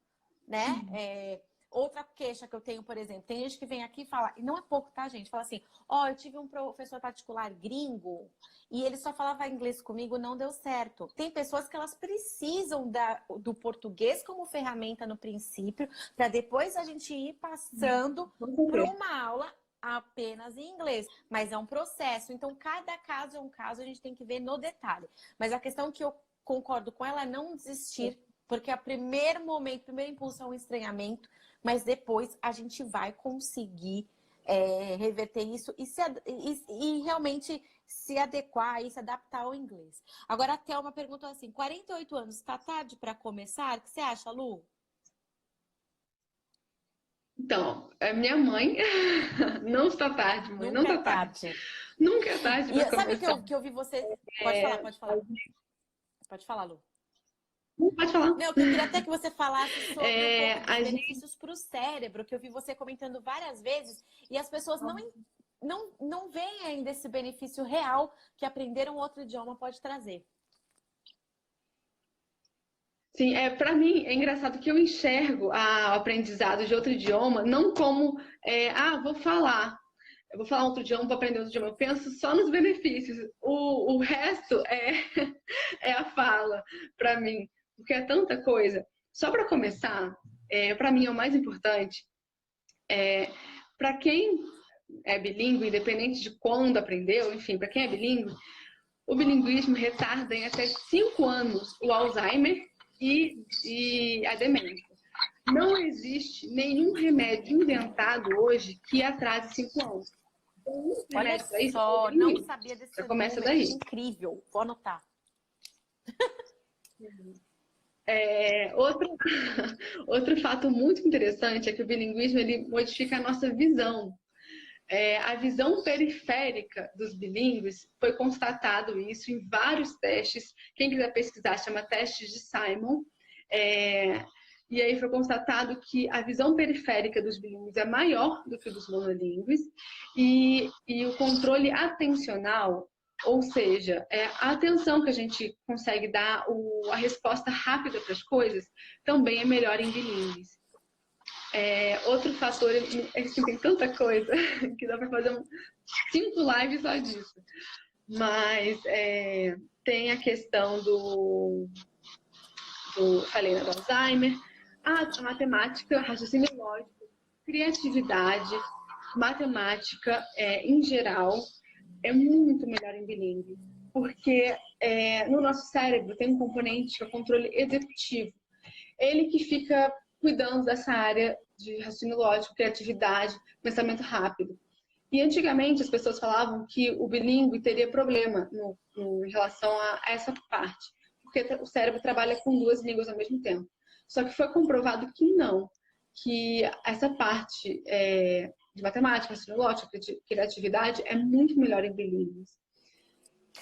né? Outra queixa que eu tenho, por exemplo, tem gente que vem aqui e fala, e não é pouco, tá, gente? Fala assim, eu tive um professor particular gringo e ele só falava inglês comigo, não deu certo. Tem pessoas que elas precisam do português como ferramenta no princípio, para depois a gente ir passando para uma aula apenas em inglês. Mas é um processo, então cada caso é um caso, a gente tem que ver no detalhe. Mas a questão que eu concordo com ela é não desistir, porque o primeiro impulso é um estranhamento, mas depois a gente vai conseguir reverter isso e realmente se adequar e se adaptar ao inglês. Agora, a Thelma perguntou assim, 48 anos, está tarde para começar? O que você acha, Lu? Então, é minha mãe. Não está tarde, mãe. Nunca Não é está tarde. tarde. Nunca é tarde E para sabe começar. que eu vi você... Pode falar, pode falar. Pode falar, Lu. Pode falar. Não, que eu queria até que você falasse sobre um pouco dos gente... benefícios para o cérebro, que eu vi você comentando várias vezes, e as pessoas não veem ainda esse benefício real que aprender um outro idioma pode trazer. Sim, para mim é engraçado que eu enxergo o aprendizado de outro idioma não como, vou falar. Eu vou falar outro idioma, vou aprender outro idioma. Eu penso só nos benefícios. O resto é a fala para mim, porque é tanta coisa. Só para começar, para mim é o mais importante. Para quem é bilíngue, independente de quando aprendeu, enfim, para quem é bilíngue, o bilinguismo retarda em até 5 anos o Alzheimer e a demência. Não existe nenhum remédio inventado hoje que atrase 5 anos. Olha só, não sabia desse já começa número. daí. Incrível, vou anotar. Outro fato muito interessante é que o bilinguismo ele modifica a nossa visão. A visão periférica dos bilíngues, foi constatado isso em vários testes. Quem quiser pesquisar, chama testes de Simon. E aí foi constatado que a visão periférica dos bilíngues é maior do que dos monolíngues e o controle atencional, ou seja, a atenção que a gente consegue dar, a resposta rápida para as coisas, também é melhor em bilíngues. Outro fator, assim, tem tanta coisa que dá para fazer 5 lives só disso. Mas tem a questão falei, do Alzheimer, a matemática, raciocínio lógico, criatividade, matemática em geral é muito melhor em bilíngue, porque no nosso cérebro tem um componente que é o controle executivo. Ele que fica cuidando dessa área de raciocínio lógico, criatividade, pensamento rápido. E antigamente as pessoas falavam que o bilíngue teria problema em relação a essa parte, porque o cérebro trabalha com 2 línguas ao mesmo tempo. Só que foi comprovado que não, que essa parte de matemática, raciocínio lógico, criatividade é muito melhor em bilíngues.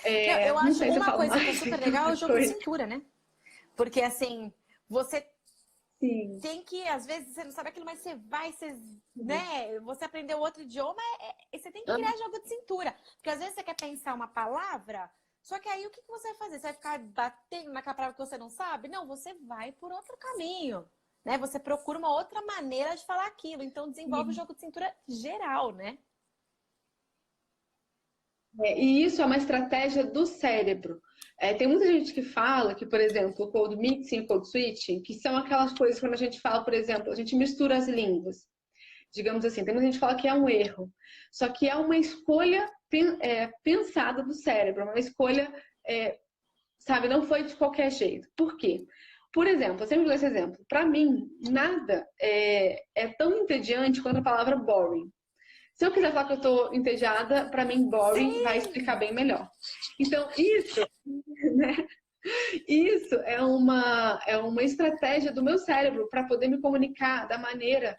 Eu acho uma coisa mais. que é super legal é o jogo de cintura, né? Porque assim, você Sim. tem que, às vezes, você não sabe aquilo, mas né? Você aprendeu outro idioma, você tem que criar jogo de cintura. Porque às vezes você quer pensar uma palavra, só que aí o que você vai fazer? Você vai ficar batendo naquela palavra que você não sabe? Não, você vai por outro caminho, né? Você procura uma outra maneira de falar aquilo. Então desenvolve o jogo de cintura geral, né? E isso é uma estratégia do cérebro. Tem muita gente que fala que, por exemplo, o code mixing e o code switching, que são aquelas coisas quando a gente fala, por exemplo, a gente mistura as línguas. Digamos assim, tem muita gente que fala que é um erro. Só que é uma escolha pensada do cérebro, uma escolha sabe, não foi de qualquer jeito. Por quê? Por exemplo, eu sempre dou esse exemplo. Para mim, nada é tão entediante quanto a palavra boring. Se eu quiser falar que eu tô entediada, para mim, boring vai explicar bem melhor. Então, isso, né? Isso é uma estratégia do meu cérebro para poder me comunicar da maneira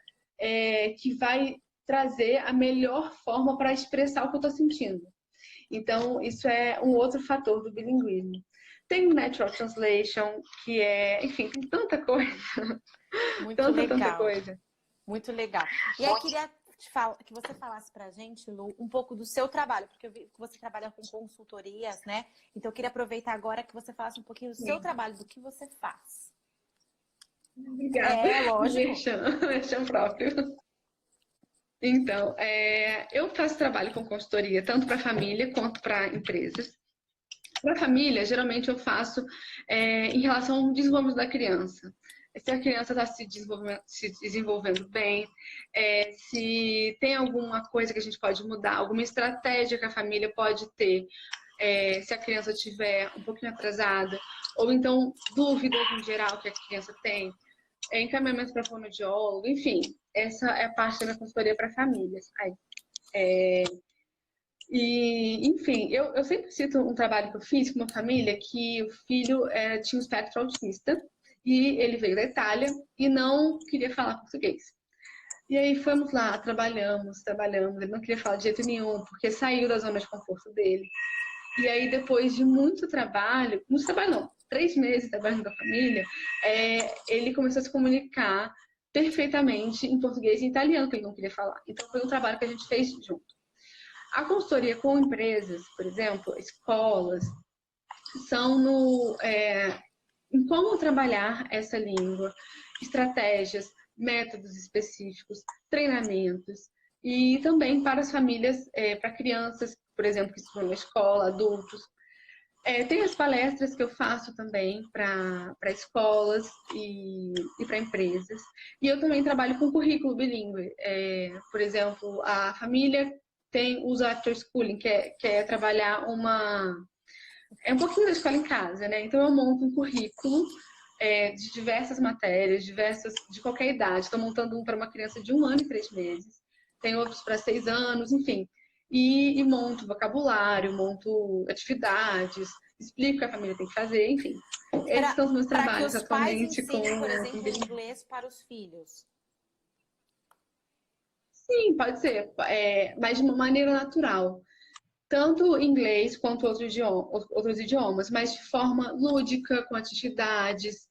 que vai trazer a melhor forma para expressar o que eu estou sentindo. Então, isso é um outro fator do bilinguismo. Tem o Natural Translation, que enfim, tem tanta coisa. Muito Tanta legal. coisa. Muito legal. E aí, eu queria que você falasse pra gente, Lu, um pouco do seu trabalho, porque eu vi que você trabalha com consultorias, né? Então, eu queria aproveitar agora que você falasse um pouquinho do seu trabalho, do que você faz. Obrigada. Lógico. Merchan próprio. Então, eu faço trabalho com consultoria tanto para família quanto para empresas. Para família, geralmente eu faço em relação ao desenvolvimento da criança. Se a criança está se desenvolvendo bem, se tem alguma coisa que a gente pode mudar, alguma estratégia que a família pode ter, se a criança estiver um pouquinho atrasada, ou então dúvidas em geral que a criança tem, encaminhamento para fonoaudiólogo, enfim, essa é a parte da minha consultoria para famílias. E, enfim, eu sempre cito um trabalho que eu fiz com uma família que o filho tinha um espectro autista e ele veio da Itália e não queria falar português. E aí fomos lá, trabalhamos, ele não queria falar de jeito nenhum, porque saiu da zona de conforto dele. E aí, depois de muito trabalho não, 3 meses trabalhando com a família, ele começou a se comunicar perfeitamente em português e italiano, que ele não queria falar. Então, foi um trabalho que a gente fez junto. A consultoria com empresas, por exemplo, escolas, são em como trabalhar essa língua, estratégias, métodos específicos, treinamentos, e também para as famílias, para crianças, por exemplo, que estudam na escola, adultos. Tem as palestras que eu faço também para escolas e para empresas. E eu também trabalho com currículo bilíngue. Por exemplo, a família usa after schooling, que é trabalhar um pouquinho da escola em casa, né? Então eu monto um currículo de diversas matérias, de qualquer idade. Estou montando um para uma criança de 1 ano e 3 meses. Tem outros para 6 anos, enfim. E monto vocabulário, monto atividades, explico o que a família tem que fazer, enfim. Esses são os meus trabalhos atualmente com... por exemplo, inglês para os filhos. Sim, pode ser, mas de uma maneira natural. Tanto inglês quanto outros idiomas, mas de forma lúdica, com atividades,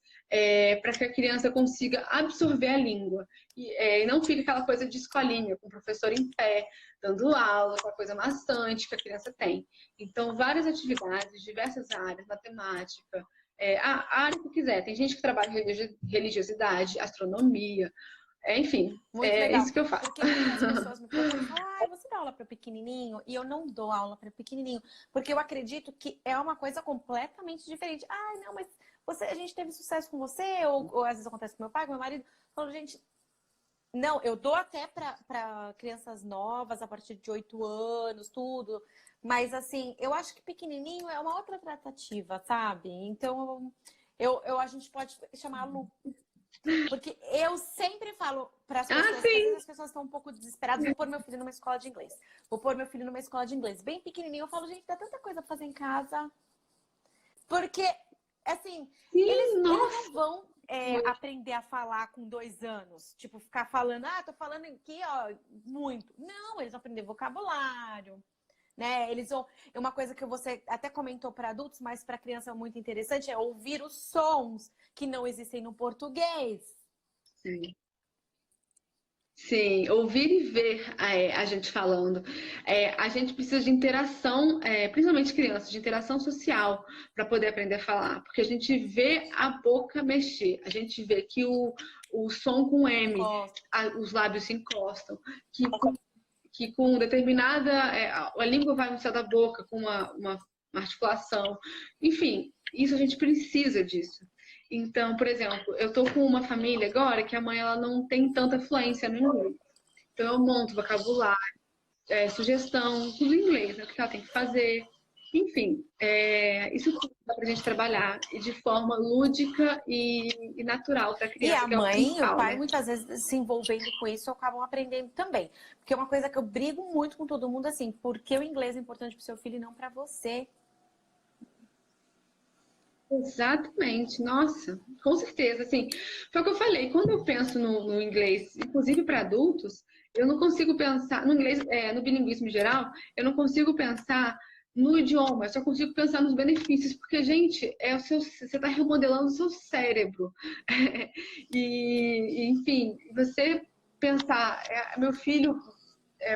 para que a criança consiga absorver a língua. E não fique aquela coisa de escolinha, com o professor em pé, dando aula, com a coisa maçante que a criança tem. Então, várias atividades, diversas áreas, matemática, a área que quiser. Tem gente que trabalha religiosidade, astronomia, enfim, isso que eu faço. Porque muitas pessoas me procuram e falam, você dá aula para pequenininho? E eu não dou aula para pequenininho, porque eu acredito que é uma coisa completamente diferente. Não, mas a gente teve sucesso com você, ou às vezes acontece com meu pai, com meu marido. Falo, gente, não, eu dou até para crianças novas, a partir de 8 anos, tudo. Mas, assim, eu acho que pequenininho é uma outra tratativa, sabe? Então, a gente pode chamar a Lu. Porque eu sempre falo para as pessoas, que às vezes as pessoas estão um pouco desesperadas, vou pôr meu filho numa escola de inglês. Bem pequenininho, eu falo, gente, dá tanta coisa pra fazer em casa. Porque, assim, eles não vão aprender a falar com 2 anos. Tipo, ficar falando, tô falando aqui, ó, muito. Não, eles vão aprender vocabulário. Né? Uma coisa que você até comentou para adultos, mas para criança é muito interessante, é ouvir os sons que não existem no português. Sim, ouvir e ver a gente falando. A gente precisa de interação, principalmente crianças, de interação social para poder aprender a falar. Porque a gente vê a boca mexer, a gente vê que o som com M, os lábios se encostam, que com determinada... a língua vai no céu da boca com uma articulação. Enfim, isso a gente precisa disso. Então, por exemplo, eu tô com uma família agora que a mãe ela não tem tanta fluência no inglês. Então eu monto vocabulário, sugestão, tudo em inglês, né? O que ela tem que fazer. Enfim, isso tudo dá pra gente trabalhar e de forma lúdica e natural para a E criança, a que é o mãe e o principal, pai, né? muitas vezes, se envolvendo com isso, acabam aprendendo também. Porque é uma coisa que eu brigo muito com todo mundo, assim, porque o inglês é importante pro seu filho e não para você. Exatamente, nossa, com certeza, assim, foi o que eu falei, quando eu penso no inglês, inclusive para adultos, eu não consigo pensar, no inglês, no bilinguismo em geral, eu não consigo pensar no idioma, eu só consigo pensar nos benefícios, porque, gente, você está remodelando o seu cérebro, enfim, você pensar, meu filho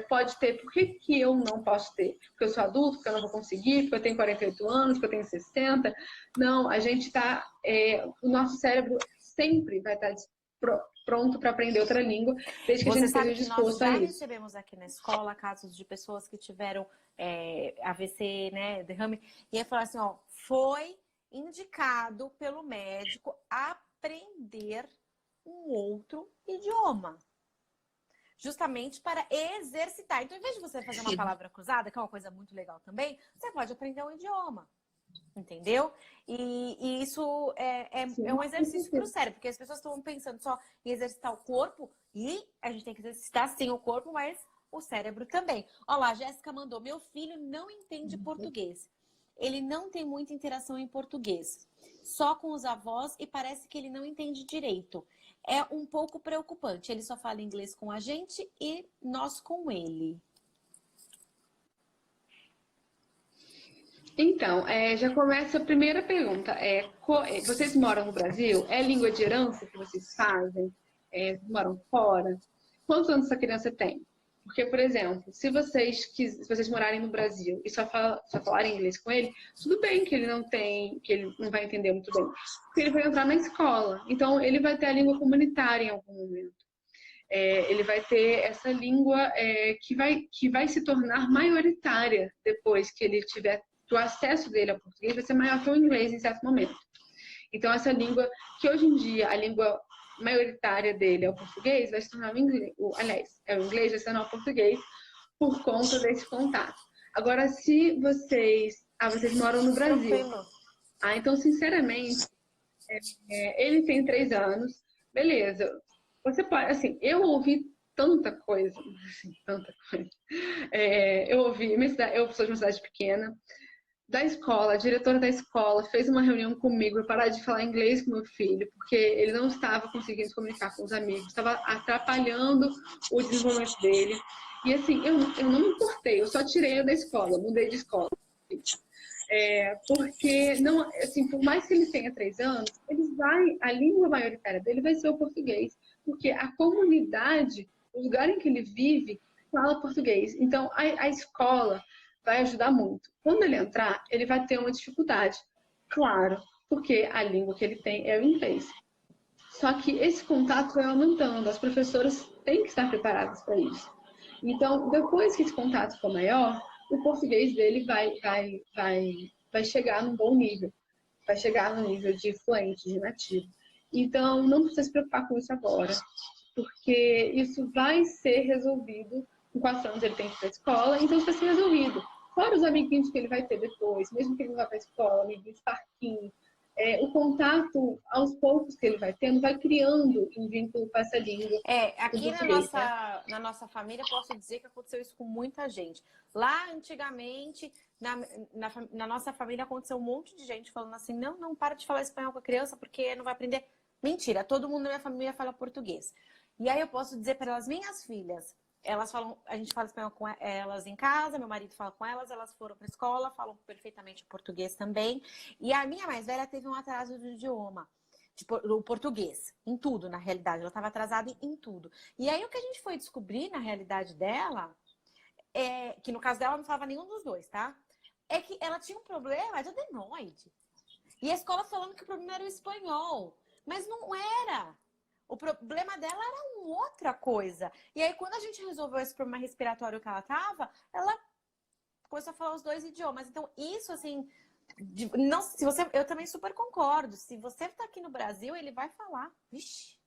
pode ter, por que que eu não posso ter? Porque eu sou adulto, porque eu não vou conseguir, porque eu tenho 48 anos, porque eu tenho 60. Não, a gente está. O nosso cérebro sempre vai estar pronto para aprender outra língua, desde que a gente Você esteja sabe que nós disposto a já isso. recebemos aqui na escola casos de pessoas que tiveram AVC, né, derrame, e aí falaram assim, ó, foi indicado pelo médico aprender um outro idioma. Justamente para exercitar. Então, em vez de você fazer uma palavra cruzada, que é uma coisa muito legal também, você pode aprender um idioma. Entendeu? E isso é Sim, um com exercício para o certeza. cérebro, porque as pessoas estão pensando só em exercitar o corpo, e a gente tem que exercitar sim o corpo, mas o cérebro também. Olha lá, a Jéssica mandou: meu filho não entende português. Ele não tem muita interação em português, só com os avós, e parece que ele não entende direito. É um pouco preocupante. Ele só fala inglês com a gente e nós com ele. Então, já começa a primeira pergunta. Vocês moram no Brasil? É língua de herança que vocês fazem? Moram fora? Quantos anos essa criança tem? Porque, por exemplo, se vocês morarem no Brasil e só falarem inglês com ele, tudo bem que que ele não vai entender muito bem, porque ele vai entrar na escola. Então, ele vai ter a língua comunitária em algum momento. Ele vai ter essa língua que vai se tornar maioritária depois que ele tiver, que o acesso dele ao português vai ser maior que o inglês em certo momento. Então, essa língua, que hoje em dia a língua maioritária dele é o português, vai se tornar o inglês. Aliás, o inglês vai se tornar o português por conta desse contato. Agora, se vocês moram no Brasil, Tranquilo. então, sinceramente, ele tem 3 anos, beleza. Você pode, assim, eu ouvi tanta coisa, assim, tanta coisa. Eu ouvi, eu sou de uma cidade pequena, da escola, a diretora da escola fez uma reunião comigo para parar de falar inglês com meu filho, porque ele não estava conseguindo se comunicar com os amigos, estava atrapalhando o desenvolvimento dele. E assim, eu não me importei, eu só tirei ele da escola, mudei de escola. Porque não, assim, por mais que ele tenha 3 anos, a língua maioritária dele vai ser o português, porque a comunidade, o lugar em que ele vive, fala português. Então, a escola vai ajudar muito. Quando ele entrar, ele vai ter uma dificuldade, claro, porque a língua que ele tem é o inglês. Só que esse contato vai aumentando, as professoras têm que estar preparadas para isso. Então, depois que esse contato for maior, o português dele vai chegar num bom nível, vai chegar no nível de fluente, de nativo. Então, não precisa se preocupar com isso agora, porque isso vai ser resolvido. Com 4 anos ele tem que ir para a escola, então isso vai ser resolvido. Fora os amiguinhos que ele vai ter depois, mesmo que ele não vá para a escola, amiguinhos de parquinho, o contato aos poucos que ele vai tendo, vai criando um vínculo com essa língua, com o Aqui português, né? na nossa família, posso dizer que aconteceu isso com muita gente. Lá, antigamente, na nossa família, aconteceu um monte de gente falando assim, não para de falar espanhol com a criança, porque não vai aprender. Mentira, todo mundo na minha família fala português. E aí eu posso dizer para as minhas filhas, a gente fala espanhol com elas em casa, meu marido fala com elas foram para a escola, falam perfeitamente português também. E a minha mais velha teve um atraso do idioma. Tipo, o português, em tudo, na realidade. Ela estava atrasada em tudo. E aí, o que a gente foi descobrir, na realidade dela, que no caso dela não falava nenhum dos dois, tá? É que ela tinha um problema de adenoide. E a escola falando que o problema era o espanhol. Mas não era. O problema dela era outra coisa. E aí, quando a gente resolveu esse problema respiratório que ela tava, ela começou a falar os dois idiomas. Então, isso, assim... Não, eu também super concordo. Se você tá aqui no Brasil, ele vai falar. Vixe,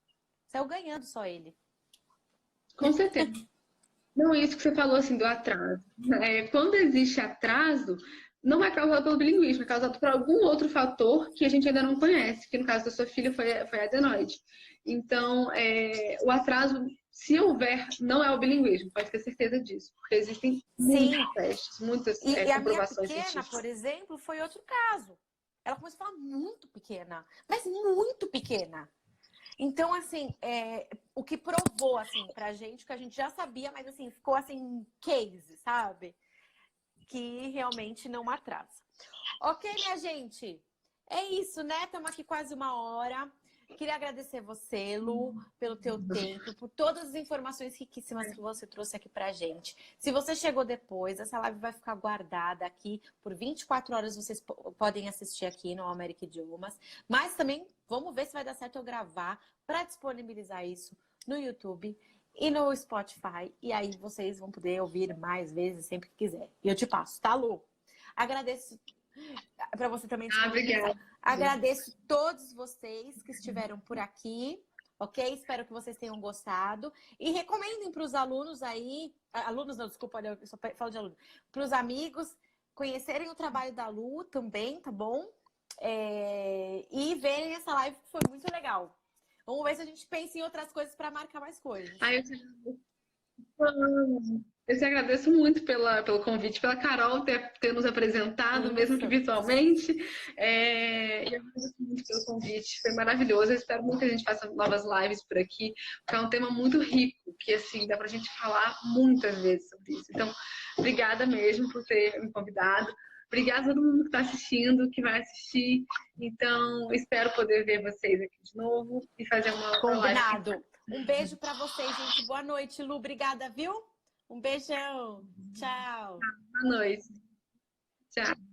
saiu ganhando só ele. Com certeza. Não, isso que você falou assim do atraso. Quando existe atraso, não é causado pelo bilinguismo, é causado por algum outro fator que a gente ainda não conhece, que no caso da sua filha foi a adenoide. Então, o atraso, se houver, não é o bilinguismo, pode ter certeza disso, porque existem muitos testes, muitas E a minha comprovações pequena, científicas. por exemplo, foi outro caso. Ela começou a falar muito pequena, mas muito pequena. Então, assim, o que provou, assim, pra gente, que a gente já sabia, mas, assim, ficou, assim, case, sabe? Que realmente não atrasa. Ok, minha gente? É isso, né? Estamos aqui quase 1 hora. Queria agradecer você, Lu, pelo teu tempo, por todas as informações riquíssimas que você trouxe aqui pra gente. Se você chegou depois, essa live vai ficar guardada aqui por 24 horas. Vocês podem assistir aqui no América Idiomas. Mas também vamos ver se vai dar certo eu gravar para disponibilizar isso no YouTube e no Spotify. E aí vocês vão poder ouvir mais vezes, sempre que quiser. E eu te passo, tá, Lu? Agradeço para você também disponibilizar. Obrigada. Agradeço todos vocês que estiveram por aqui, ok? Espero que vocês tenham gostado. E recomendem para os alunos aí... Alunos não, desculpa, eu só falo de aluno. Para os amigos conhecerem o trabalho da Lu também, tá bom? E verem essa live que foi muito legal. Vamos ver se a gente pensa em outras coisas para marcar mais coisas. Eu te agradeço muito pelo convite, pela Carol ter nos apresentado, Isso. mesmo que virtualmente. E eu agradeço muito pelo convite, foi maravilhoso. Eu espero muito que a gente faça novas lives por aqui, porque é um tema muito rico, que assim, dá pra gente falar muitas vezes sobre isso. Então, obrigada mesmo por ter me convidado. Obrigada a todo mundo que está assistindo, que vai assistir. Então, espero poder ver vocês aqui de novo e fazer uma Combinado. live. Um beijo para vocês, gente. Boa noite, Lu. Obrigada, viu? Um beijão. Tchau. Boa noite. Tchau.